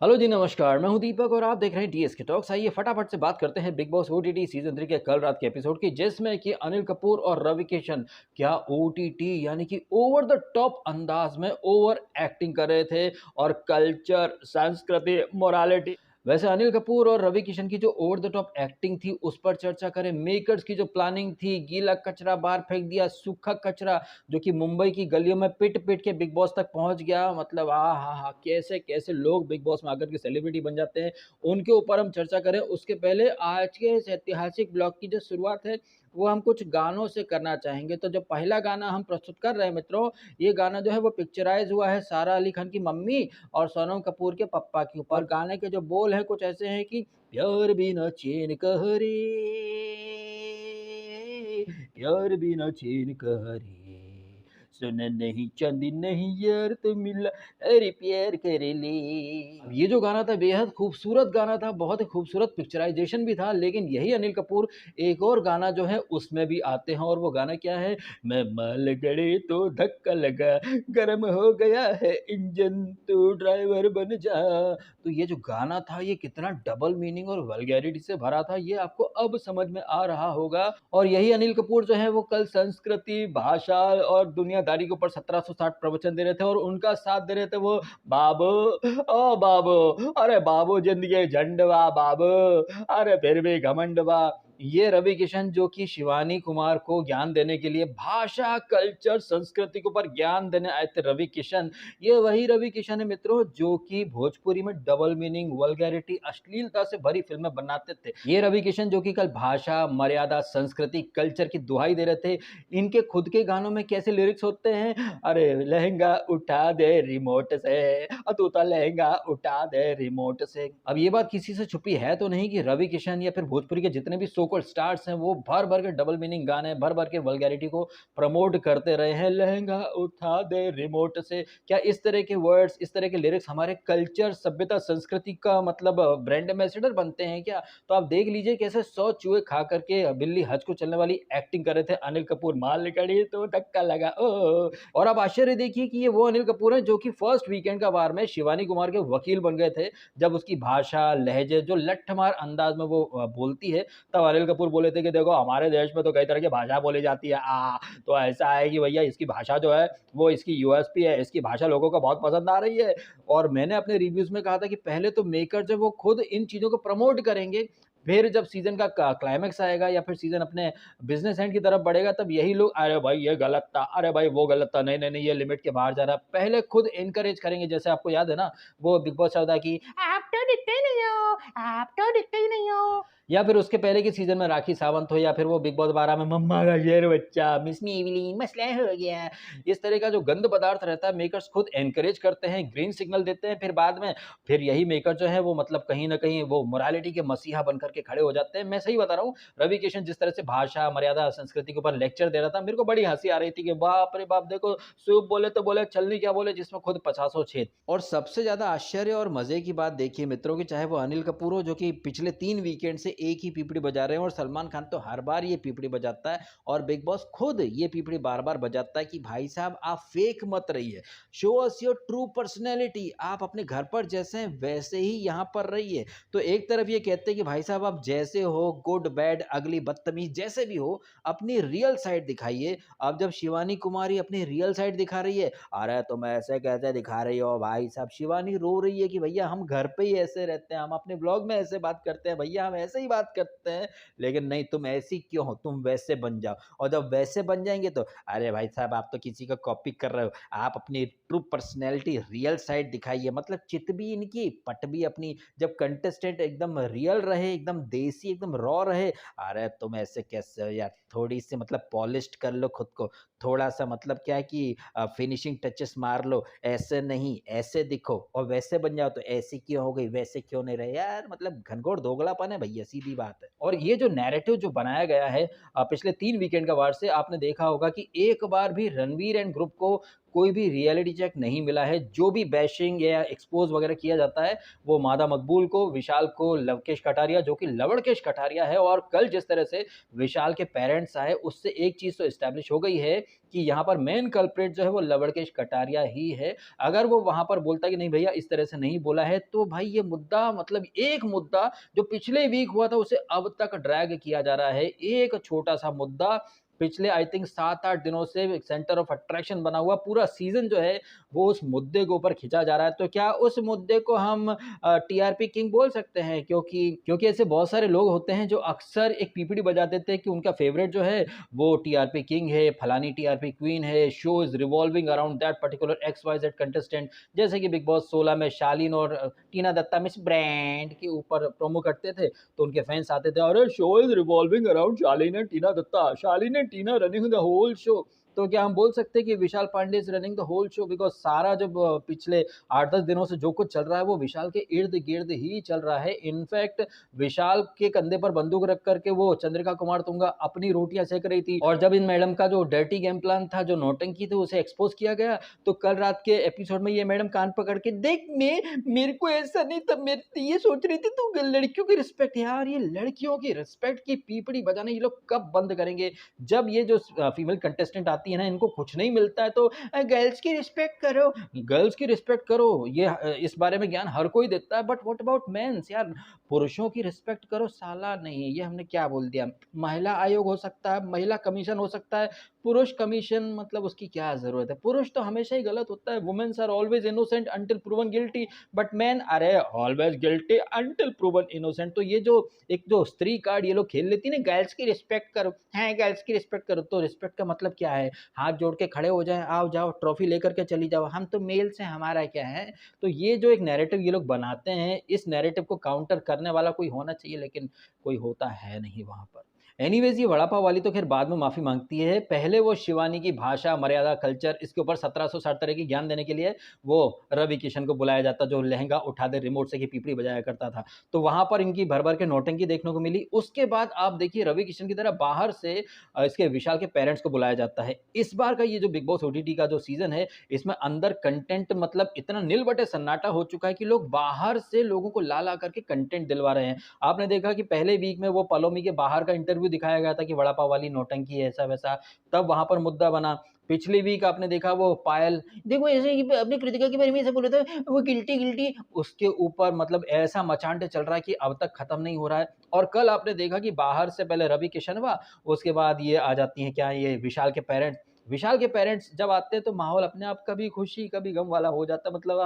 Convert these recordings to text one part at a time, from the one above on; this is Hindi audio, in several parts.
हेलो जी, नमस्कार। मैं हूं दीपक और आप देख रहे हैं डीएसके टॉक्स। आइए फटाफट से बात करते हैं बिग बॉस ओटीटी सीजन 3 के कल रात के एपिसोड की, जिसमें कि अनिल कपूर और रवि किशन क्या ओटीटी यानी कि ओवर द टॉप अंदाज में ओवर एक्टिंग कर रहे थे और कल्चर, संस्कृति, मोरालिटी। वैसे अनिल कपूर और रवि किशन की जो ओवर द टॉप एक्टिंग थी उस पर चर्चा करें। मेकर्स की जो प्लानिंग थी, गीला कचरा बाहर फेंक दिया, सूखा कचरा जो कि मुंबई की गलियों में पिट पिट के बिग बॉस तक पहुंच गया। मतलब आ हा हा, कैसे कैसे लोग बिग बॉस में आकर के सेलिब्रिटी बन जाते हैं, उनके ऊपर हम चर्चा करें। उसके पहले आज के इस ऐतिहासिक ब्लॉग की जो शुरुआत है वो हम कुछ गानों से करना चाहेंगे। तो जो पहला गाना हम प्रस्तुत कर रहे हैं मित्रों, ये गाना जो है वो पिक्चराइज हुआ है सारा अली खान की मम्मी और सोनम कपूर के पप्पा के ऊपर। गाने के जो बोल हैं कुछ ऐसे हैं कि प्यार बिना चैन कहरे, प्यार बिना चैन कहरे, सुन नहीं चांदी नहीं यार तो मिला, अरे प्यार करे ले। अब ये जो गाना था बेहद खूबसूरत गाना था, बहुत ही खूबसूरत पिक्चराइजेशन भी था। लेकिन यही अनिल कपूर एक और गाना जो है उसमें भी आते हैं, और वो गाना क्या है, मैं माल गड़े तो धक्का लगा, गर्म हो गया है इंजन, तू ड्राइवर बन जा। तो ये जो गाना था ये कितना डबल मीनिंग और वल्गैरिटी से भरा था, ये आपको अब समझ में आ रहा होगा। और यही अनिल कपूर जो है वो कल संस्कृति, भाषा और दुनियादारी के ऊपर 1760 प्रवचन दे रहे थे, और उनका साथ दे रहे थे वो बाबू, ओ बाबू, अरे बाबू जिंदगी झंडवा बाबू, अरे फिर भी घमंडवा। ये रवि किशन जो कि शिवानी कुमार को ज्ञान देने के लिए भाषा, कल्चर, संस्कृति के ऊपर ज्ञान देने आए थे रवि किशन। ये वही रवि किशन है मित्रों जो कि भोजपुरी में डबल मीनिंग, वल्गैरिटी, अश्लीलता से भरी फिल्में बनाते थे। ये रवि किशन जो कि कल भाषा, मर्यादा, संस्कृति, कल्चर की दुहाई दे रहे थे। इनके खुद के गानों में कैसे लिरिक्स होते हैं, अरे लहंगा उठा दे रिमोट से, तू तो लहंगा उठा दे रिमोट से। अब ये बात किसी से छुपी है तो नहीं कि रवि किशन या फिर भोजपुरी के जितने भी सो कॉल्ड स्टार्स हैं वो भर भर के डबल मीनिंग गाने, भर भर के वल्गैरिटी को प्रमोट करते रहे हैं। लहंगा उठा दे रिमोट से, क्या इस तरह के वर्ड्स, इस तरह के लिरिक्स हमारे कल्चर, सभ्यता, संस्कृति का मतलब ब्रांड एम्बेसडर बनते हैं क्या? तो आप देख लीजिए कैसे 100 चूहे खा करके बिल्ली हज को चलने वाली एक्टिंग कर रहे थे अनिल कपूर। माल कड़ी तो धक्का लगा ओ। और आप आश्चर्य देखिए कि ये वो अनिल कपूर हैं जो कि फर्स्ट वीकेंड का वार में शिवानी कुमार के वकील बन गए थे। जब उसकी भाषा, लहजे, जो लट्ठमार अंदाज में वो बोलती है, तब अनिल कपूर बोले थे कि देखो हमारे देश में तो कई तरह की भाषा बोली जाती है, तो ऐसा है कि भैया इसकी भाषा जो है वो इसकी यूएसपी है, इसकी भाषा लोगों को बहुत पसंद आ रही है। और मैंने अपने रिव्यूज में कहा था कि पहले तो मेकर जो वो खुद इन चीजों को प्रमोट करेंगे, फिर जब सीजन का क्लाइमेक्स आएगा या फिर सीजन अपने बिजनेस एंड की तरफ बढ़ेगा तब यही लोग, अरे भाई ये गलत था, अरे भाई वो गलत था, नहीं नहीं नहीं ये लिमिट के बाहर जा रहा है, पहले खुद एनकरेज करेंगे। जैसे आपको याद है ना वो बिग बॉस चौदह की आप तो दिखते ही नहीं हो, आप तो दिखते ही नहीं हो, या फिर उसके पहले के सीजन में राखी सावंत हो, या फिर वो बिग बॉस 12 में मम्मा का शेर बच्चा, मिस मी इवलिन मसला हो गया। इस तरह का जो गंद पदार्थ रहता है मेकर्स खुद एनकरेज करते हैं, ग्रीन सिग्नल देते हैं, फिर बाद में फिर यही मेकर जो है वो मतलब कहीं न कहीं वो मोरालिटी के मसीहा बनकर के खड़े हो जाते हैं। मैं सही बता रहा हूँ, रवि किशन जिस तरह से भाषा, मर्यादा, संस्कृति के ऊपर लेक्चर दे रहा था, मेरे को बड़ी हँसी आ रही थी कि बाप रे बाप! देखो सूप बोले तो बोले, छलनी क्या बोले जिसमें खुद पचासों छेद। और सबसे ज़्यादा आश्चर्य और मज़े की बात देखिए मित्रों कि चाहे वो अनिल कपूर हो जो कि पिछले 3 वीकेंड से एक ही पीपड़ी बजा रहे हैं, और सलमान खान तो हर बार ये पीपड़ी बजाता है, और बिग बॉस खुद ये पीपड़ी बार-बार बजाता है कि भाई साहब आप फेक मत रहिए। Show us your true personality, आप अपने घर पर जैसे हैं वैसे ही यहाँ पर रहिए। तो एक तरफ ये कहते हैं कि भाई साहब आप जैसे हो, गुड, बैड, अगली, बदतमीज, जैसे भी हो, अपनी रियल साइड दिखाइए। अब जब शिवानी कुमारी अपनी रियल साइड दिखा रही है, अरे तुम ऐसे कैसे दिखा रही हो भाई साहब, शिवानी रो रही है कि भैया हम घर पे ही ऐसे रहते हैं, हम अपने ब्लॉग में ऐसे बात करते हैं, भैया हम ऐसे ही बात करते हैं, लेकिन नहीं तुम ऐसी क्यों हो, तुम वैसे बन जाओ। और जब वैसे बन जाएंगे तो अरे भाई साहब आप तो किसी का कॉपी कर रहे हो, आप अपनी ट्रू पर्सनैलिटी, रियल साइड दिखाइए। मतलब चित भी इनकी, पट भी अपनी। जब कंटेस्टेंट एकदम रियल रहे, एकदम देसी, एकदम रॉ रहे, अरे तुम ऐसे कैसे हो यार, थोड़ी सी मतलब पॉलिश्ड कर लो खुद को, थोड़ा सा मतलब क्या है कि फिनिशिंग टचेस मार लो, ऐसे नहीं ऐसे दिखो, और वैसे बन जाओ तो ऐसी क्यों हो गई, वैसे क्यों नहीं रहे यार, मतलब घनघोर दोगलापन है भैया, सीधी बात है। और ये जो नैरेटिव जो बनाया गया है पिछले 3 वीकेंड का वार से, आपने देखा होगा कि एक बार भी रणवीर एंड ग्रुप को कोई भी रियलिटी चेक नहीं मिला है। जो भी बैशिंग या एक्सपोज़ वगैरह किया जाता है, वो मादा मकबूल को, विशाल को, लवकेश कटारिया जो कि लवड़केश कटारिया है। और कल जिस तरह से विशाल के पेरेंट्स आए, उससे एक चीज़ तो एस्टैब्लिश हो गई है कि यहाँ पर मेन कल्प्रिट जो है वो लवड़केश कटारिया ही है। अगर वो वहाँ पर बोलता कि नहीं भैया इस तरह से नहीं बोला है, तो भाई ये मुद्दा मतलब एक मुद्दा जो पिछले वीक हुआ था उसे अब तक ड्रैग किया जा रहा है। एक छोटा-सा मुद्दा पिछले आई थिंक 7-8 दिनों से सेंटर ऑफ अट्रैक्शन बना हुआ पूरा सीज़न जो है वो उस मुद्दे के ऊपर खींचा जा रहा है। तो क्या उस मुद्दे को हम टीआरपी किंग बोल सकते हैं? क्योंकि ऐसे बहुत सारे लोग होते हैं जो अक्सर एक पीपीटी बजा देते हैं कि उनका फेवरेट जो है वो टीआरपी किंग है, फलानी टीआरपी क्वीन है, show is revolving around that particular XYZ contestant. जैसे कि बिग बॉस 16 में शालीन और टीना दत्ता मिस ब्रांड के ऊपर प्रोमो करते थे, तो उनके फैन्स आते थे, "अरे! Show is revolving around Shalin and Tina Dutta, Shalin and Tina running the whole show." तो क्या हम बोल सकते हैं कि Vishal Pandey is running the whole show? Because सारा जब पिछले 8-10 दिनों से जो कुछ चल रहा है, वो विशाल के इर्द-गिर्द ही चल रहा है। इनफैक्ट विशाल के कंधे पर बंदूक रख कर के वो चंद्रिका कुमार तुंगा अपनी रोटियाँ सेक रही थी, और जब इन मैडम का जो डर्टी गेम प्लान था, जो नौटंकी थी, उसे एक्सपोज़ किया गया, तो कल रात के एपिसोड में ये मैडम कान पकड़ के, "देख मेरे को ऐसा नहीं था, मैं तो ये सोच रही थी तू लड़कियों की रिस्पेक्ट।" यार ये लड़कियों की रिस्पेक्ट की पीपड़ी बजाने ये लोग कब बंद करेंगे? जब ये जो फीमेल कंटेस्टेंट आती है ना, इनको कुछ नहीं मिलता है तो गर्ल्स की रिस्पेक्ट करो, गर्ल्स की रिस्पेक्ट करो, ये इस बारे में ज्ञान हर कोई देता है, बट व्हाट अबाउट मेंस यार? पुरुषों की रिस्पेक्ट करो साला नहीं, ये हमने क्या बोल दिया? महिला आयोग हो सकता है, महिला कमीशन हो सकता है, पुरुष कमीशन मतलब उसकी क्या ज़रूरत है? पुरुष तो हमेशा ही गलत होता है, womens are always innocent until proven guilty, but men are always guilty until proven innocent. तो ये जो एक जो स्त्री कार्ड ये लोग खेल लेती है ना, गर्ल्स की रिस्पेक्ट करो, हैं गर्ल्स की रिस्पेक्ट करो, तो रिस्पेक्ट का मतलब क्या है? हाथ जोड़ के खड़े हो जाएँ, आओ जाओ ट्रॉफी लेकर के चली जाओ, हम तो मेल्स हैं, हमारा क्या है? तो ये जो एक नैरेटिव ये लोग बनाते हैं, इस नैरेटिव को काउंटर करने वाला कोई होना चाहिए, लेकिन कोई होता है नहीं वहाँ पर। एनीवेज़ ये वड़ा पाव वाली तो ख़ैर बाद में माफ़ी माँगती है। पहले वो शिवानी की भाषा, मर्यादा, कल्चर इसके ऊपर 1760 तरह की ज्ञान देने के लिए वो रवि किशन को बुलाया जाता, जो लहंगा उठा दे रिमोट से की पीपड़ी बजाया करता था। तो वहाँ पर इनकी भर-भर के नौटंकी देखने को मिली। उसके बाद आप देखिए रवि किशन की तरह बाहर से इसके विशाल के पेरेंट्स को बुलाया जाता है। इस बार का ये जो बिग बॉस ओटीटी का जो सीज़न है, इसमें अंदर कंटेंट मतलब इतना नील-बटे सन्नाटा हो चुका है कि लोग बाहर से लोगों को ला-ला करके कंटेंट दिलवा रहे हैं। आपने देखा कि पहले वीक में वो पलोमी के बाहर का इंटरव्यू दिखाया गया था कि वड़ा पाव वाली नौटंकी है, ऐसा-वैसा, तब वहाँ पर मुद्दा बना। पिछली वीक आपने देखा वो पायल, देखो ऐसे ही आपने कृतिका के बारे में ऐसे बोला था, वो गिल्टी गिल्टी, उसके ऊपर मतलब ऐसा मचान चल रहा है कि अब तक खत्म नहीं हो रहा है। और कल आपने देखा कि बाहर से पहले रवि किशन हुआ, उसके बाद ये आ जाती हैं क्या ये विशाल के पेरेंट्स। विशाल के पेरेंट्स जब आते हैं तो माहौल अपने आप कभी खुशी कभी गम वाला हो जाता है, मतलब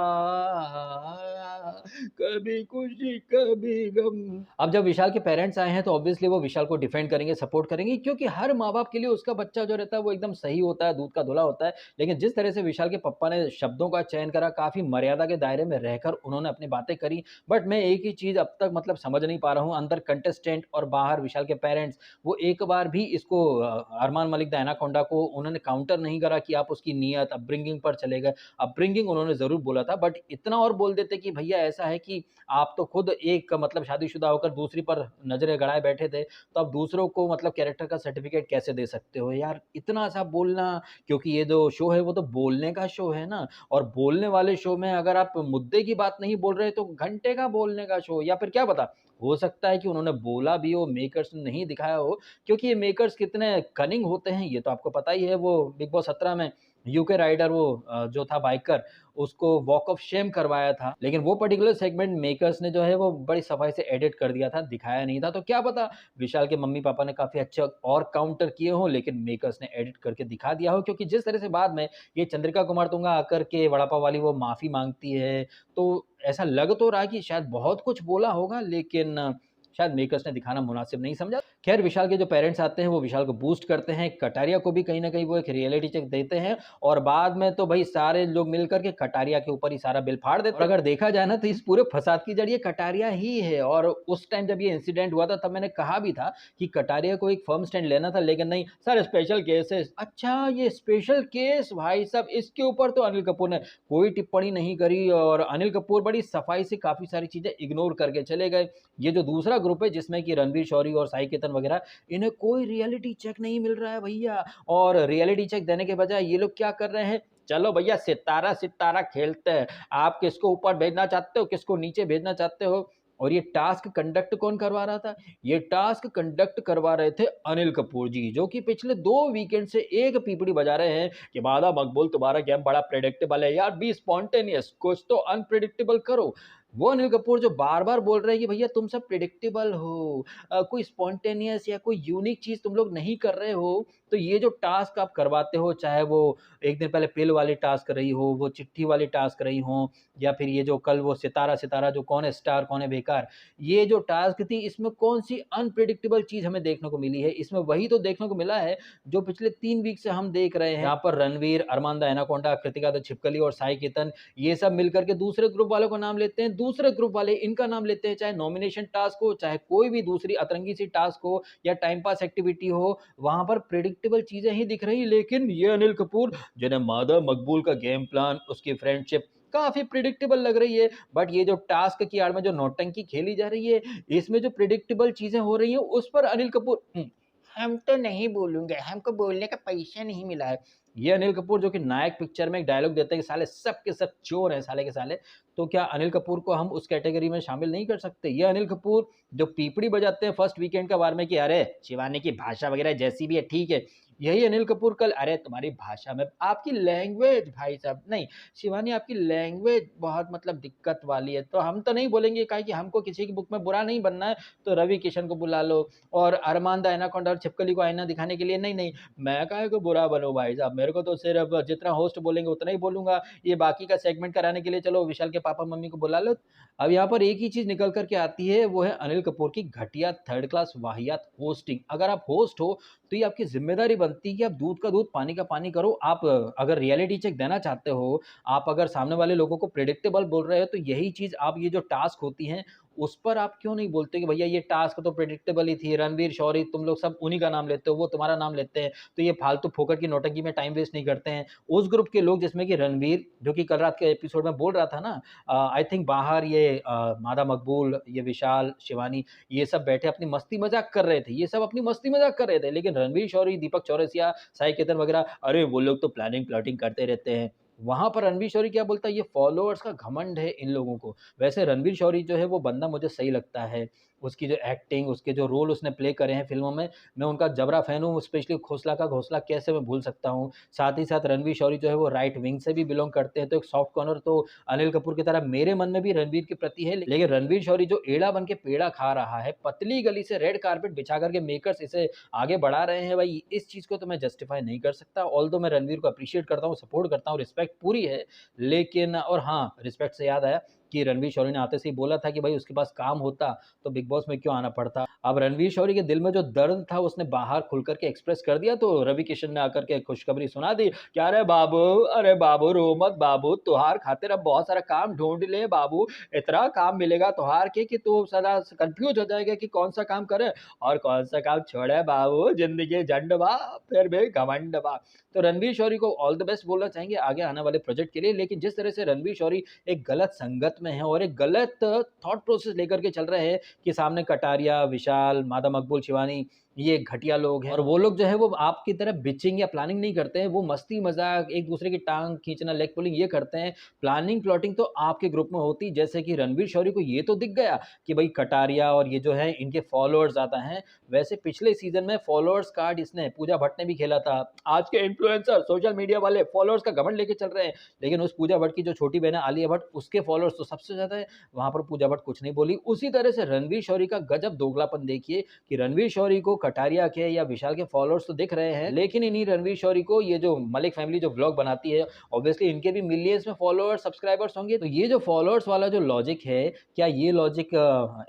कभी खुशी कभी गम। अब जब विशाल के पेरेंट्स आए हैं तो ऑब्वियसली वो विशाल को डिफेंड करेंगे, सपोर्ट करेंगे, क्योंकि हर माँ-बाप के लिए उसका बच्चा जो रहता है वो एकदम सही होता है, दूध का धुला होता है। लेकिन जिस तरह से विशाल के पप्पा ने शब्दों का चयन करा, काफ़ी मर्यादा के दायरे में रहकर उन्होंने अपनी बातें करी। बट मैं एक ही चीज़ अब तक मतलब समझ नहीं पा रहा हूँ, अंदर कंटेस्टेंट और बाहर विशाल के पेरेंट्स, वो एक बार भी इसको अरमान मलिक द एनाकोंडा को उन्होंने काउंटर नहीं करा कि आप उसकी नियत, अपब्रिंगिंग पर चले गए। अपब्रिंगिंग उन्होंने ज़रूर बोला था, बट इतना और बोल देते कि भैया ऐसा है कि आप तो खुद एक मतलब शादीशुदा होकर दूसरी पर नज़रें गड़ाए बैठे थे, तो आप दूसरों को मतलब कैरेक्टर का सर्टिफ़िकेट कैसे दे सकते हो यार? इतना सा बोलना, क्योंकि ये जो शो है वो तो बोलने का शो है ना, और बोलने वाले शो में अगर आप मुद्दे की बात नहीं बोल रहे तो घंटे का बोलने का शो, या फिर क्या पता, हो सकता है कि उन्होंने बोला भी हो, मेकर्स ने नहीं दिखाया हो, क्योंकि ये मेकर्स कितने कनिंग होते हैं ये तो आपको पता ही है। वो बिग बॉस 17 में यूके राइडर वो जो था बाइकर, उसको वॉक ऑफ शेम करवाया था। लेकिन वो पर्टिकुलर सेगमेंट मेकर्स ने जो है वो बड़ी सफाई से एडिट कर दिया था, दिखाया नहीं था। तो क्या पता विशाल के मम्मी-पापा ने काफ़ी अच्छा और काउंटर किए हों, लेकिन मेकर्स ने एडिट करके दिखा दिया हो, क्योंकि जिस तरह से बाद में ये चंद्रिका कुमार तुंगा आकर के वड़ा पाव वाली वो माफ़ी माँगती है, तो ऐसा लग तो रहा है कि शायद बहुत कुछ बोला होगा, लेकिन शायद मेकर्स ने दिखाना मुनासिब नहीं समझा। खैर विशाल के जो पेरेंट्स आते हैं वो विशाल को बूस्ट करते हैं, कटारिया को भी कहीं न कहीं वो एक रियलिटी चेक देते हैं, और बाद में तो भई सारे लोग मिल कर के कटारिया के ऊपर ही सारा बिल फाड़ देते हैं। और अगर देखा जाए ना तो इस पूरे फसाद की जड़ ये कटारिया ही है, और उस टाइम जब ये इंसिडेंट हुआ था तब मैंने कहा भी था कि कटारिया को एक फर्म स्टैंड लेना था, लेकिन नहीं, सर स्पेशल केस है। अच्छा ये स्पेशल केस, भाई साहब इसके ऊपर तो अनिल कपूर ने कोई टिप्पणी नहीं करी, और अनिल कपूर बड़ी सफाई से काफ़ी सारी चीज़ें इग्नोर करके चले गए। ये जो दूसरा ग्रुप है जिसमें कि रणवीर शौरी और साई केतन वगैरह, इन्हें कोई रियलिटी चेक नहीं मिल रहा है भैया, और रियलिटी चेक देने के बजाय ये लोग क्या कर रहे हैं, चलो भैया सितारा सितारा खेलते हैं, आप किसको ऊपर भेजना चाहते हो, किसको नीचे भेजना चाहते हो। और ये टास्क कंडक्ट कौन करवा रहा था? ये टास्क कंडक्ट करवा रहे थे अनिल कपूर जी, जो कि पिछले 2 वीकेंड से एक पीपड़ी बजा रहे हैं कि मादा मकबूल तुम्हारा गेम बड़ा प्रेडिक्टेबल है यार, बी स्पॉन्टेनियस, कुछ तो अनप्रेडिक्टेबल करो। वो अनिल कपूर जो बार-बार बोल रहे हैं कि भैया तुम सब प्रेडिक्टेबल हो, कोई स्पॉन्टेनियस या कोई यूनिक चीज़ तुम लोग नहीं कर रहे हो, तो ये जो टास्क आप करवाते हो, चाहे वो एक दिन पहले पिल वाली टास्क रही हो, वो चिट्ठी वाली टास्क रही हो, या फिर ये जो कल वो सितारा सितारा जो कौन है स्टार कौन है बेकार, ये जो टास्क थी इसमें कौन-सी अनप्रेडिक्टेबल चीज़ हमें देखने को मिली है? इसमें वही तो देखने को मिला है जो पिछले 3 वीक से हम देख रहे हैं। यहाँ पर रणवीर, अरमान द एनाकोंडा, कृतिका द छिपकली और साई केतन ये सब मिलकर के दूसरे ग्रुप वालों का नाम लेते हैं, दूसरे ग्रुप वाले इनका नाम लेते हैं, चाहे नॉमिनेशन टास्क हो, चाहे कोई भी दूसरी अतरंगी सी टास्क हो या टाइम पास एक्टिविटी हो, वहाँ पर प्रेडिक्टेबल चीज़ें ही दिख रही। लेकिन ये अनिल कपूर जिन्हें मादा मकबूल का गेम प्लान, उसकी फ्रेंडशिप काफ़ी प्रेडिक्टेबल लग रही है, बट ये जो टास्क की आड़ में जो नौटंकी खेली जा रही है, इसमें जो प्रेडिक्टेबल चीज़ें हो रही हैं, उस पर अनिल कपूर हम तो नहीं बोलूँगे, हमको बोलने का पैसा नहीं मिला है। ये अनिल कपूर जो कि नायक पिक्चर में एक डायलॉग देते हैं कि साले सब के सब चोर हैं साले के साले, तो क्या अनिल कपूर को हम उस कैटेगरी में शामिल नहीं कर सकते? ये अनिल कपूर जो पीपड़ी बजाते हैं फर्स्ट वीकेंड का वार में कि अरे! शिवानी की भाषा वगैरह जैसी भी है ठीक है। यही अनिल कपूर कल अरे! तुम्हारी भाषा में आपकी लैंग्वेज भाई साहब नहीं, शिवानी आपकी लैंग्वेज बहुत मतलब दिक्कत वाली है, तो हम तो नहीं बोलेंगे काहे कि हमको किसी की बुक में बुरा नहीं बनना है, तो रवि किशन को बुला लो और अरमान द एनाकोंडा और छिपकली को आईना दिखाने के लिए नहीं, नहीं, मैं काहे को बुरा बनूँ भाई साहब, मेरे को तो सिर्फ जितना होस्ट बोलेंगे उतना ही बोलूँगा, ये बाकी का सेगमेंट कराने के लिए चलो विशाल के पापा-मम्मी को बुला लो। अब यहाँ पर एक ही चीज़ निकल कर के आती है, वो है अनिल कपूर की घटिया थर्ड क्लास वाहियात होस्टिंग। अगर आप होस्ट हो, तो ये आपकी ज़िम्मेदारी बनती है कि आप दूध का दूध, पानी का पानी करो। आप अगर रियलिटी चेक देना चाहते हो, आप अगर सामने वाले लोगों को प्रेडिक्टेबल बोल रहे हो, तो यही चीज़ आप ये जो टास्क होती हैं, उस पर आप क्यों नहीं बोलते कि भैया ये टास्क तो प्रेडिक्टेबल ही थी, रणवीर, शौरी तुम लोग सब उन्हीं का नाम लेते हो, वो तुम्हारा नाम लेते हैं, तो ये फालतू फोकट की नौटंकी में टाइम वेस्ट नहीं करते हैं। उस ग्रुप के लोग जिसमें कि रणवीर, जो कि कल रात के एपिसोड में बोल रहा था ना आई थिंक बाहर ये मादा मकबूल, ये विशाल, शिवानी ये सब बैठे अपनी मस्ती मज़ाक कर रहे थे। ये सब अपनी मस्ती मज़ाक कर रहे थे, लेकिन रणवीर शौरी, दीपक चौरसिया, साई केतन वगैरह, अरे वो लोग तो प्लानिंग प्लॉटिंग करते रहते हैं। वहाँ पर रणवीर शौरी क्या बोलता है, ये फॉलोअर्स का घमंड है इन लोगों को। वैसे रणवीर शौरी जो है वो बंदा मुझे सही लगता है। उसकी जो एक्टिंग, उसके जो रोल उसने प्ले करे हैं फ़िल्मों में, मैं उनका जबरा फ़ैन हूँ, स्पेशली खोसला का घोंसला कैसे मैं भूल सकता हूँ। साथ ही साथ रणवीर शौरी जो है वो राइट विंग से भी बिलॉन्ग करते हैं, तो एक सॉफ्ट कॉर्नर तो अनिल कपूर की तरह मेरे मन में भी रणवीर के प्रति है। लेकिन रणवीर शौरी जो एड़ा बन के पेड़ा खा रहा है, पतली गली से रेड कारपेट बिछा कर के मेकर्स इसे आगे बढ़ा रहे हैं भाई, इस चीज़ को तो मैं जस्टिफ़ाई नहीं कर सकता। ऑल्दो मैं रणवीर को एप्रिशिएट करता हूँ, सपोर्ट करता हूँ, रिस्पेक्ट पूरी है। लेकिन और हाँ, रिस्पेक्ट से याद आया कि रणवीर शौरी ने आते से ही बोला था कि भाई उसके पास काम होता, तो बिग बॉस में क्यों आना पड़ता। अब रणवीर शौरी के दिल में जो दर्द था उसने बाहर खुल कर के एक्सप्रेस कर दिया, तो रवि किशन ने आकर के खुशखबरी सुना दी कि अरे बाबू रो मत बाबू, तुहार खातिर अब बहुत सारा काम ढूँढ ले बाबू, इतना काम मिलेगा तुहार के कि तू सदा कन्फ्यूज़ हो जाएगा कि कौन-सा काम करे और कौन-सा काम छोड़े बाबू, ज़िंदगी झंड बा, फिर भी घमंड बा। तो रणवीर शौरी को ऑल द बेस्ट बोलना चाहेंगे आगे आने वाले प्रोजेक्ट के लिए, लेकिन जिस तरह से रणवीर शौरी एक गलत संगत में हैं और एक गलत थॉट प्रोसेस लेकर के चल रहे हैं कि सामने कटारिया, विशाल, मादा मकबूल, शिवानी ये घटिया लोग हैं और वो लोग जो है वो आपकी तरह बिचिंग या प्लानिंग नहीं करते हैं, वो मस्ती मज़ाक, एक दूसरे की टाँग खींचना, लेग पुलिंग ये करते हैं। प्लानिंग प्लॉटिंग तो आपके ग्रुप में होती, जैसे कि रणवीर शौरी को ये तो दिख गया कि भई कटारिया और ये जो है इनके फॉलोअर्स ज़्यादा हैं। वैसे पिछले सीज़न में फॉलोअर्स कार्ड इसने पूजा भट्ट ने भी खेला था। आज के इन्फ्लुएंसर, सोशल मीडिया वाले फॉलोअर्स का घमंड लेके चल रहे हैं, लेकिन उस पूजा भट्ट की जो छोटी बहन है आलिया भट्ट, उसके फॉलोअर्स तो सबसे ज़्यादा है, वहाँ पर पूजा भट्ट कुछ नहीं बोली। उसी तरह से रणवीर शौरी का गजब दोगलापन देखिए कि रणवीर शौरी को कटारिया के या विशाल के फॉलोअर्स तो दिख रहे हैं, लेकिन इन्हीं रणवीर शौरी को ये जो मलिक फैमिली जो व्लॉग बनाती है, ऑब्वियसली इनके भी मिलियंस में फॉलोअर्स, सब्सक्राइबर्स होंगे। तो ये जो फॉलोअर्स वाला जो लॉजिक है, क्या ये लॉजिक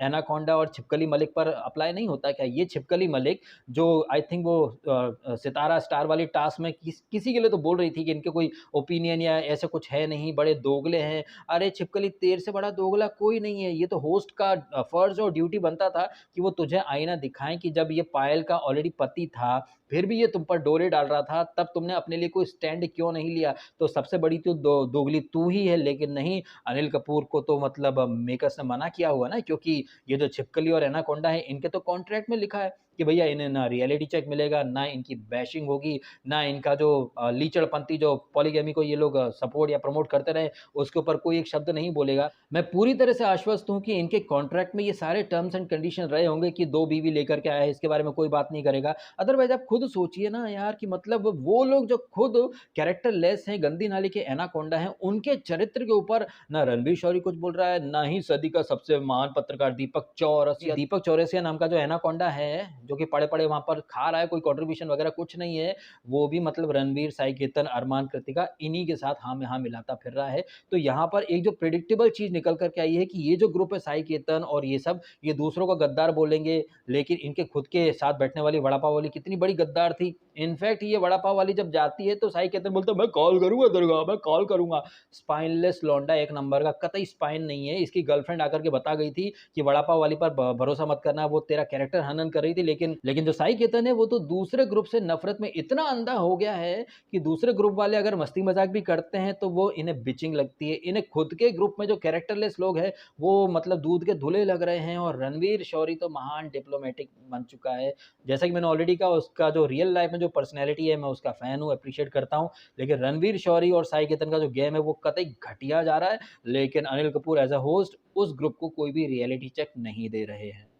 एनाकोंडा और छिपकली मलिक पर अप्लाई नहीं होता? क्या ये छिपकली मलिक जो आई थिंक वो सितारा स्टार वाली टास्क में किसी के लिए तो बोल रही थी कि इनके कोई ओपिनियन या ऐसा कुछ है नहीं, बड़े दोगले हैं। अरे छिपकली तेरे से बड़ा दोगला कोई नहीं है। ये तो होस्ट का फर्ज और ड्यूटी बनता था कि वो तुझे आईना दिखाएँ कि जब ये पायल का ऑलरेडी पति था, फिर भी ये तुम पर डोरे डाल रहा था, तब तुमने अपने लिए कोई स्टैंड क्यों नहीं लिया? तो सबसे बड़ी तो दोगली तू ही है, लेकिन नहीं, अनिल कपूर को तो मतलब मेकर्स ने मना किया हुआ ना, क्योंकि ये जो छिपकली और एनाकोंडा है, इनके तो कॉन्ट्रैक्ट में लिखा है कि भैया इन्हें ना रियलिटी चेक मिलेगा, ना इनकी बैशिंग होगी, ना इनका जो लीचड़पंथी जो पॉलीगैमी को ये लोग सपोर्ट या प्रमोट करते रहे, उसके ऊपर कोई एक शब्द नहीं बोलेगा। मैं पूरी तरह से आश्वस्त हूँ कि इनके कॉन्ट्रैक्ट में ये सारे टर्म्स एंड कंडीशन रहे होंगे कि 2 बीवी लेकर के आया है, इसके बारे में कोई बात नहीं करेगा। अदरवाइज़ आप खुद सोचिए ना यार कि मतलब वो लोग जो खुद कैरेक्टर लेस हैं, गंदी नाली के एनाकोंडा हैं, उनके चरित्र के ऊपर ना रणवीर शौरी कुछ बोल रहा है, ना ही सदी का सबसे महान पत्रकार दीपक चौरसिया नाम का जो एनाकोंडा है, जो कि पड़े-पड़े वहाँ पर खा रहा है, कोई कंट्रीब्यूशन वगैरह कुछ नहीं है, वो भी मतलब रणवीर, साई केतन, अरमान कृतिका इन्हीं के साथ हाँ में हाँ मिलाता फिर रहा है। तो यहाँ पर एक जो प्रेडिक्टेबल चीज़ निकल कर के आई है कि ये जो ग्रुप है साई केतन और ये सब, ये दूसरों को गद्दार बोलेंगे, लेकिन इनके खुद के साथ बैठने वाली वड़ा पाव वाली कितनी बड़ी गद्दार थी। इनफैक्ट ये वड़ा पाव वाली जब जाती है तो साई केतन बोलता है, "मैं कॉल करूँगा दरगाह, मैं कॉल करूँगा।" स्पाइनलेस लौंडा एक नंबर का, कतई स्पाइन नहीं है। इसकी गर्लफ्रेंड आकर के बता गई थी कि वड़ा पाव वाली पर भरोसा मत करना, वो तेरा कैरेक्टर हनन कर रही थी। लेकिन लेकिन जो साई केतन है वो तो दूसरे ग्रुप से नफ़रत में इतना अंधा हो गया है कि दूसरे ग्रुप वाले अगर मस्ती मज़ाक भी करते हैं तो वो इन्हें बिचिंग लगती है। इन्हें खुद के ग्रुप में जो कैरेक्टरलेस लोग हैं वो मतलब दूध के धुले लग रहे हैं और रणवीर शौरी तो महान डिप्लोमैटिक बन चुका है। जैसा कि मैंने ऑलरेडी कहा, उसका जो रियल लाइफ़ में जो पर्सनैलिटी है मैं उसका फ़ैन हूँ, एप्रिशिएट करता हूँ। लेकिन रणवीर शौरी और साई केतन का जो गेम है वो कतई घटिया जा रहा है। लेकिन Anil Kapoor as a host उस ग्रुप को कोई भी रियलिटी चेक नहीं दे रहे हैं।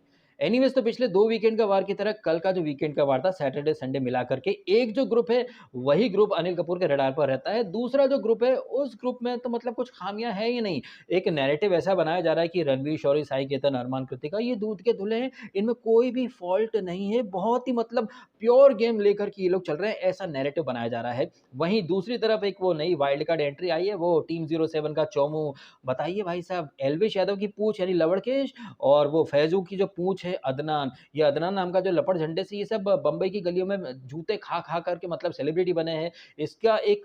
एनीवेज़ तो पिछले 2 वीकेंड का वार की तरह कल का जो वीकेंड का वार था, सैटरडे संडे मिला करके एक जो ग्रुप है वही ग्रुप अनिल कपूर के रडार पर रहता है। दूसरा जो ग्रुप है उस ग्रुप में तो मतलब कुछ ख़ामियाँ हैं ही नहीं। एक नैरेटिव ऐसा बनाया जा रहा है कि रणवीर शौरी, साई केतन, अरमान कृतिका ये दूध के धुले हैं, इनमें कोई भी फ़ॉल्ट नहीं है। बहुत ही मतलब प्योर गेम लेकर के ये लोग चल रहे हैं, ऐसा नैरेटिव बनाया जा रहा है। वहीं दूसरी तरफ एक वो नई वाइल्ड कार्ड एंट्री आई है, वो टीम 07 का चोमू। बताइए भाई साहब, एल्विश यादव की पूँछ यानी लवड़केश और वो फैज़ू की जो पूँछ है अदनान, ये अदनान नाम का जो लपड़ झंडे से ये सब बम्बई की गलियों में जूते खा-खा कर के मतलब सेलिब्रिटी बने हैं। इसका एक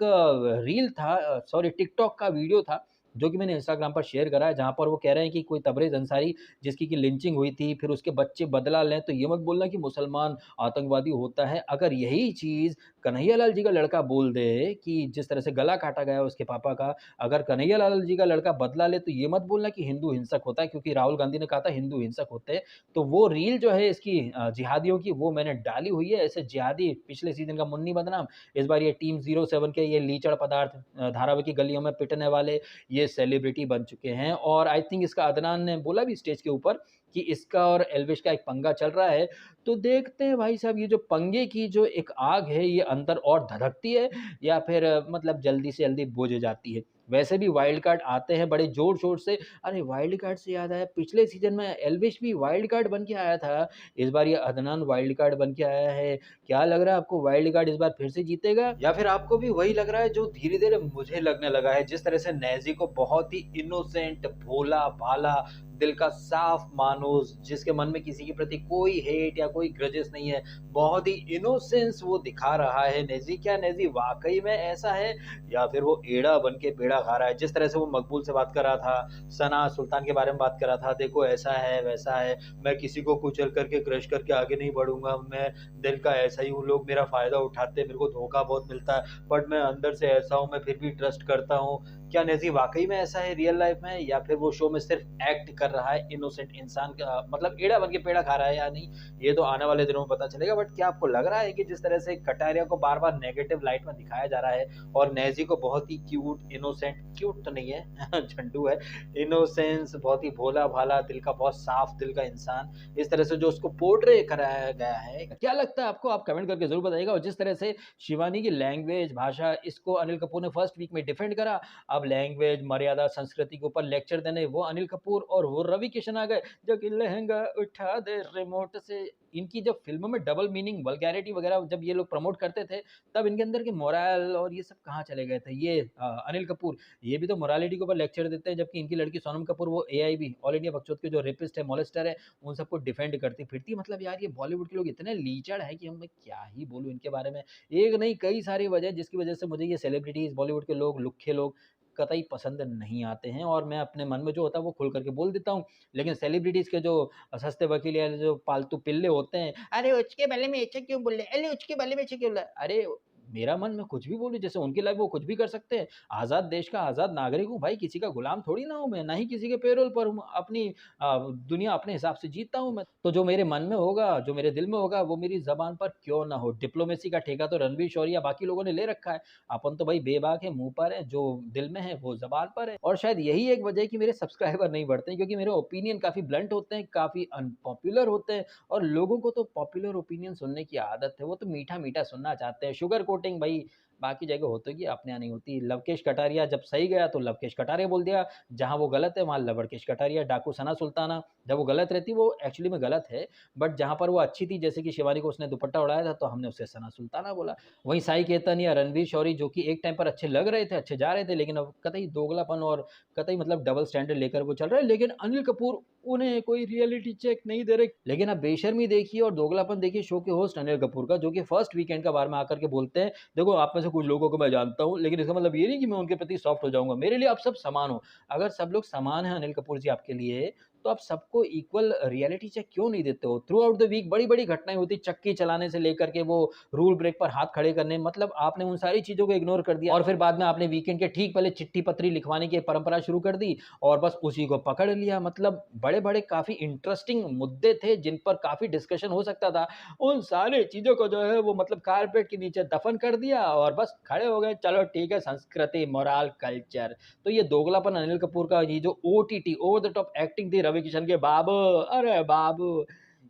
रील था, सॉरी टिकटॉक का वीडियो था, जो कि मैंने इंस्टाग्राम पर शेयर करा है, जहाँ पर वो कह रहे हैं कि कोई तबरेज़ अंसारी जिसकी कि लिंचिंग हुई थी, फिर उसके बच्चे बदला लें, तो ये मत बोलना कि मुसलमान आतंकवादी होता है। अगर यही चीज़ कन्हैयालाल जी का लड़का बोल दे कि जिस तरह से गला काटा गया उसके पापा का, अगर कन्हैयालाल जी का लड़का बदला ले, तो ये मत बोलना कि हिंदू हिंसक होता है, क्योंकि राहुल गांधी ने कहा था हिंदू हिंसक होते हैं। तो वो रील जो है इसकी जिहादियों की वो मैंने डाली हुई है। ऐसे जिहादी पिछले सीज़न का मुन्नी बदनाम, इस बार ये टीम 07 के ये लीचड़ पदार्थ धारावी की गलियों में पिटने वाले ये सेलिब्रिटी बन चुके हैं। और आई थिंक इसका अदनान ने बोला भी स्टेज के ऊपर कि इसका और एल्विश का एक पंगा चल रहा है। तो देखते हैं भाई साहब, ये जो पंगे की जो एक आग है ये अंदर और धधकती है या फिर मतलब जल्दी से जल्दी बुझ जाती है। वैसे भी वाइल्ड कार्ड आते हैं बड़े ज़ोर-शोर से। अरे वाइल्ड कार्ड से याद आया, पिछले सीज़न में एल्विश भी वाइल्ड कार्ड बन के आया था। इस बार ये अदनान वाइल्ड कार्ड बन के आया है। क्या लग रहा है आपको, वाइल्ड कार्ड इस बार फिर से जीतेगा? या फिर आपको भी वही लग रहा है जो धीरे-धीरे मुझे लगने लगा है, जिस तरह से नेज़ी को बहुत ही इनोसेंट, भोला-भाला, दिल का साफ मानूस, जिसके मन में किसी के प्रति कोई हेट या कोई ग्रजेस नहीं है, बहुत ही इनोसेंस वो दिखा रहा है नेज़ी। क्या नेज़ी वाक़ई में ऐसा है या फिर वो एड़ा बन के पेड़ा खा रहा है? जिस तरह से वो मकबूल से बात कर रहा था, सना सुल्तान के बारे में बात कर रहा था, देखो ऐसा है, वैसा है, मैं किसी को कुचल करके, क्रश करके आगे नहीं बढ़ूँगा, मैं दिल का ऐसा ही हूँ, लोग मेरा फ़ायदा उठाते हैं, मेरे को धोखा बहुत मिलता है, बट मैं अंदर से ऐसा हूँ, मैं फिर भी ट्रस्ट करता हूँ। क्या नेज़ी वाक़ई में ऐसा है रियल लाइफ़ में, या फिर वो शो में सिर्फ़ एक्ट कर रहा है, इनोसेंट इंसान का मतलब एड़ा बन के पेड़ा खा रहा है या नहीं, ये तो आने वाले दिनों में पता चलेगा। बट क्या आपको लग रहा है कि जिस तरह से कटारिया को बार-बार नेगेटिव लाइट में दिखाया जा रहा है और नेज़ी को बहुत ही क्यूट, इनोसेंट, क्यूट तो नहीं है झंडू है, इनोसेंस, बहुत ही भोला-भाला, दिल का बहुत साफ दिल का इंसान, इस तरह से जो उसको पोर्ट्रे कराया गया है, क्या लगता है आपको? आप कमेंट करके ज़रूर बताइएगा। और जिस तरह से शिवानी की लैंग्वेज, भाषा, इसको अनिल कपूर ने फर्स्ट वीक में डिफेंड करा, अब लैंग्वेज, मर्यादा, संस्कृति के ऊपर लेक्चर देने वो अनिल कपूर और वो रवि किशन आ गए, जो कि लहंगा उठा दे रिमोट से। इनकी जब फ़िल्मों में डबल मीनिंग, वल्गैरिटी वगैरह जब ये लोग प्रमोट करते थे, तब इनके अंदर के मोरल और ये सब कहाँ चले गए थे? ये अनिल कपूर, ये भी तो मोरालिटी के ऊपर लेक्चर देते हैं, जबकि इनकी लड़की सोनम कपूर वो एआईबी, ऑल इंडिया बकचोद के जो रेपिस्ट है, मोलेस्टर है, उन सबको डिफेंड करती फिरती है। मतलब यार ये बॉलीवुड के लोग इतने लीचड़ हैं कि अब मैं क्या ही बोलूँ इनके बारे में। एक नहीं कई सारी वजह जिसकी वजह से मुझे ये सेलिब्रिटीज़, बॉलीवुड के लोग, लुक्खे लोग कतई पसंद नहीं आते हैं और मैं अपने मन में जो होता है वो खुल कर के बोल देता हूँ। लेकिन सेलिब्रिटीज़ के जो सस्ते वकील या जो पालतू पिल्ले होते हैं, "अरे उसके बारे में ऐसा क्यों बोल रहे? अरे उसके बारे में ऐसा क्यों बोला?" अरे मेरा मन मैं कुछ भी बोलूँ, जैसे उनकी लाइफ़ वो कुछ भी कर सकते हैं। आज़ाद देश का आज़ाद नागरिक हूँ भाई, किसी का गुलाम थोड़ी ना हूँ मैं, ना ही किसी के पैरोल पर हूँ। अपनी दुनिया अपने हिसाब से जीता हूँ मैं। तो जो मेरे मन में होगा, जो मेरे दिल में होगा, वो मेरी ज़बान पर क्यों ना हो। डिप्लोमेसी का ठेका तो रणवीर शौरी या बाकी लोगों ने ले रखा है। अपन तो भाई बेबाक हैं, मुँह पर हैं, जो दिल में है वो ज़बान पर है। और शायद यही एक वजह है कि मेरे सब्सक्राइबर नहीं बढ़ते हैं, क्योंकि मेरे ओपिनियन काफ़ी ब्लंट होते हैं, काफ़ी अनपॉपुलर होते हैं और लोगों को तो पॉपुलर ओपिनियन सुनने की आदत है। वो तो मीठा-मीठा सुनना चाहते हैं। शुगर कोटिंग भई बाकी जगह होती है, अपने यहाँ नहीं होती। लवकेश कटारिया जब सही गया तो लवकेश कटारिया बोल दिया, जहाँ वो गलत है वहाँ लवड़केश कटारिया। डाकू सना सुल्ताना जब वो गलत रहती वो एक्चुअली में गलत है, बट जहाँ पर वो अच्छी थी, जैसे कि शिवानी को उसने दुपट्टा उड़ाया था तो हमने उसे सना सुल्ताना बोला। वहीं साई केतन या रणवीर शौरी जो कि एक टाइम पर अच्छे लग रहे थे, अच्छे जा रहे थे, लेकिन अब कतई दोगलापन और कतई मतलब डबल स्टैंडर्ड लेकर वो चल रहे हैं। लेकिन अनिल कपूर उन्हें कोई रियलिटी चेक नहीं दे रहे। लेकिन आप बेशर्मी देखिए और दोगलापन देखिए शो के होस्ट अनिल कपूर का, जो कि फर्स्ट वीकेंड का बार में आकर के बोलते हैं, देखो आप में से कुछ लोगों को मैं जानता हूँ, लेकिन इसका मतलब ये नहीं कि मैं उनके प्रति सॉफ्ट हो जाऊँगा। मेरे लिए आप सब समान हो। अगर सब लोग समान हैं अनिल कपूर जी आपके लिए, तो आप सबको इक्वल रियलिटी चेक क्यों नहीं देते हो? थ्रू आउट द वीक बड़ी-बड़ी घटनाएँ होती, चक्की चलाने से लेकर के वो रूल ब्रेक पर हाथ खड़े करने, मतलब आपने उन सारी चीज़ों को इग्नोर कर दिया और फिर बाद में आपने वीकेंड के ठीक पहले चिट्ठी-पत्री लिखवाने की परंपरा शुरू कर दी और बस उसी को पकड़ लिया। मतलब बड़े-बड़े काफ़ी इंटरेस्टिंग मुद्दे थे जिन पर काफ़ी डिस्कशन हो सकता था। उन सारी चीज़ों को जो है वो मतलब कारपेट के नीचे दफ़न कर दिया और बस खड़े हो गए, चलो ठीक है संस्कृति, मोरल, कल्चर। तो ये दोगलापन अनिल कपूर का, ये जो OTT over the top acting थी रवि किशन के बाबू, अरे बाबू!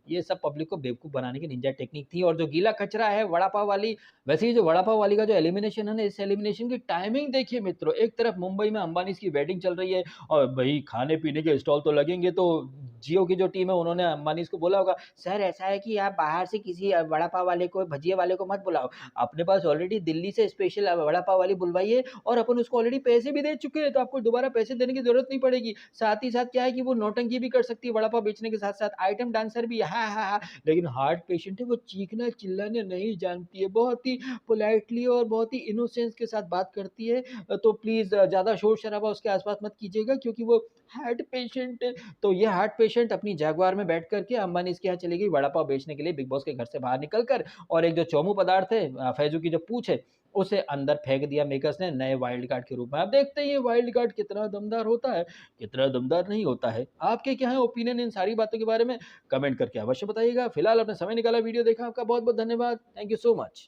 ये सब पब्लिक को बेवकूफ़ बनाने की निंजा टेक्निक थी। और जो गीला कचरा है वड़ा पाव वाली, वैसे ही जो वड़ा पाव वाली का जो एलिमिनेशन है ना, इस एलिमिनेशन की टाइमिंग देखिए मित्रों, एक तरफ मुंबई में अंबानीज़ की वेडिंग चल रही है और भई खाने-पीने के स्टॉल तो लगेंगे, तो जियो की जो टीम है उन्होंने अंबानीज़ को बोला होगा, "सर ऐसा है कि आप बाहर से किसी वड़ा पाव वाले को, भजिया वाले को मत बुलाओ। अपने पास ऑलरेडी दिल्ली से स्पेशल वड़ा पाव वाली बुलवाई है और अपन उसको ऑलरेडी पैसे भी दे चुके हैं, तो आपको दोबारा पैसे देने की ज़रूरत नहीं पड़ेगी। साथ ही साथ क्या है कि वो नौटंकी भी कर सकती है वड़ा पाव बेचने के साथ-साथ, आइटम डांसर भी है, हाँ, हाँ, हाँ। लेकिन हार्ट पेशेंट है, वो चीखना-चिल्लाना नहीं जानती है। बहुत ही पोलाइटली और बहुत ही इनोसेंस के साथ बात करती है। तो प्लीज़ ज़्यादा शोर-शराबा उसके आस-पास मत कीजिएगा, क्योंकि वो हार्ट पेशेंट है। तो ये हार्ट पेशेंट अपनी जगुआर में बैठ कर के अंबानीज़ के यहाँ चली गई वड़ा पाव बेचने के लिए, बिग बॉस के घर से बाहर निकल कर, और एक जो चोमू पदार्थ है फैज़ू की जो पूँछ है, उसे अंदर फेंक दिया मेकर्स ने नए वाइल्ड कार्ड के रूप में। अब देखते हैं ये वाइल्ड कार्ड कितना दमदार होता है, कितना दमदार नहीं होता है। आपके क्या है ओपिनियन इन सारी बातों के बारे में? कमेंट करके अवश्य बताइएगा। फिलहाल आपने समय निकाला, वीडियो देखा, आपका बहुत-बहुत धन्यवाद। Thank you so much.